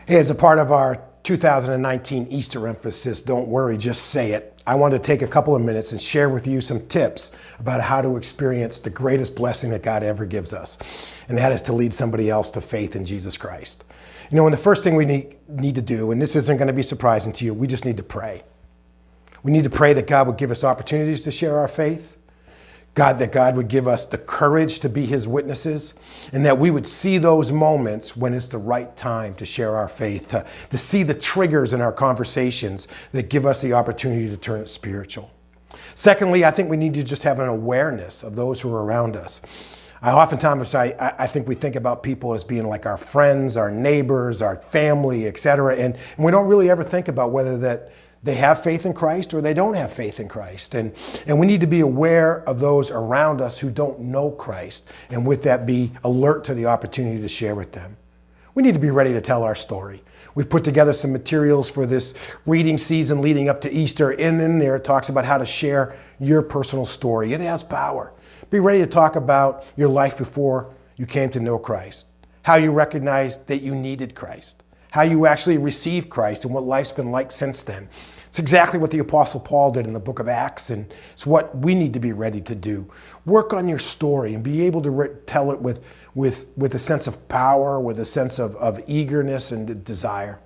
Hey, as a part of our 2019 Easter emphasis, don't worry, just say it. I want to take a couple of minutes and share with you some tips about how to experience the greatest blessing that God ever gives us. And that is to lead somebody else to faith in Jesus Christ. You know, and the first thing we need to do, and this isn't going to be surprising to you, we just need to pray. We need to pray that God would give us opportunities to share our faith. That God would give us the courage to be his witnesses, and that we would see those moments when it's the right time to share our faith, to see the triggers in our conversations that give us the opportunity to turn it spiritual. Secondly, I think we need to just have an awareness of those who are around us. I think we think about people as being like our friends, our neighbors, our family, etc. And we don't really ever think about whether that they have faith in Christ or they don't have faith in Christ. And we need to be aware of those around us who don't know Christ, and with that be alert to the opportunity to share with them. We need to be ready to tell our story. We've put together some materials for this reading season leading up to Easter, and in there it talks about how to share your personal story. It has power. Be ready to talk about your life before you came to know Christ, how you recognized that you needed Christ, how you actually received Christ, and what life's been like since then. It's exactly what the Apostle Paul did in the book of Acts, and it's what we need to be ready to do. Work on your story and be able to tell it with a sense of power, with a sense of eagerness and desire.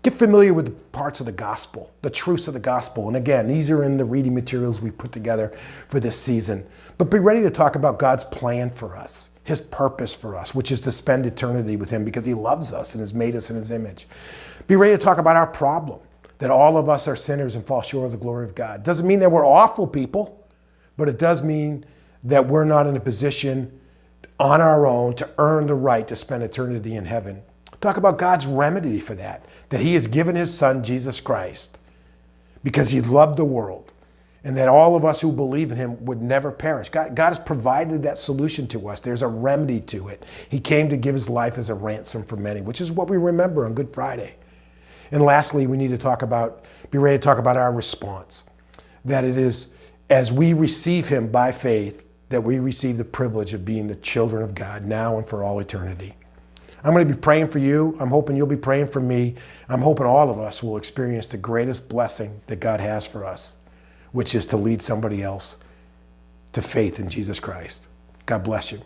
Get familiar with the parts of the gospel, the truths of the gospel. And again, these are in the reading materials we've put together for this season. But be ready to talk about God's plan for us, his purpose for us, which is to spend eternity with him because he loves us and has made us in his image. Be ready to talk about our problem, that all of us are sinners and fall short of the glory of God. Doesn't mean that we're awful people, but it does mean that we're not in a position on our own to earn the right to spend eternity in heaven. Talk about God's remedy for that he has given his son, Jesus Christ, because he loved the world, and that all of us who believe in him would never perish. God has provided that solution to us. There's a remedy to it. He came to give his life as a ransom for many, which is what we remember on Good Friday. And lastly, we need to be ready to talk about our response. That it is as we receive him by faith that we receive the privilege of being the children of God now and for all eternity. I'm going to be praying for you. I'm hoping you'll be praying for me. I'm hoping all of us will experience the greatest blessing that God has for us, which is to lead somebody else to faith in Jesus Christ. God bless you.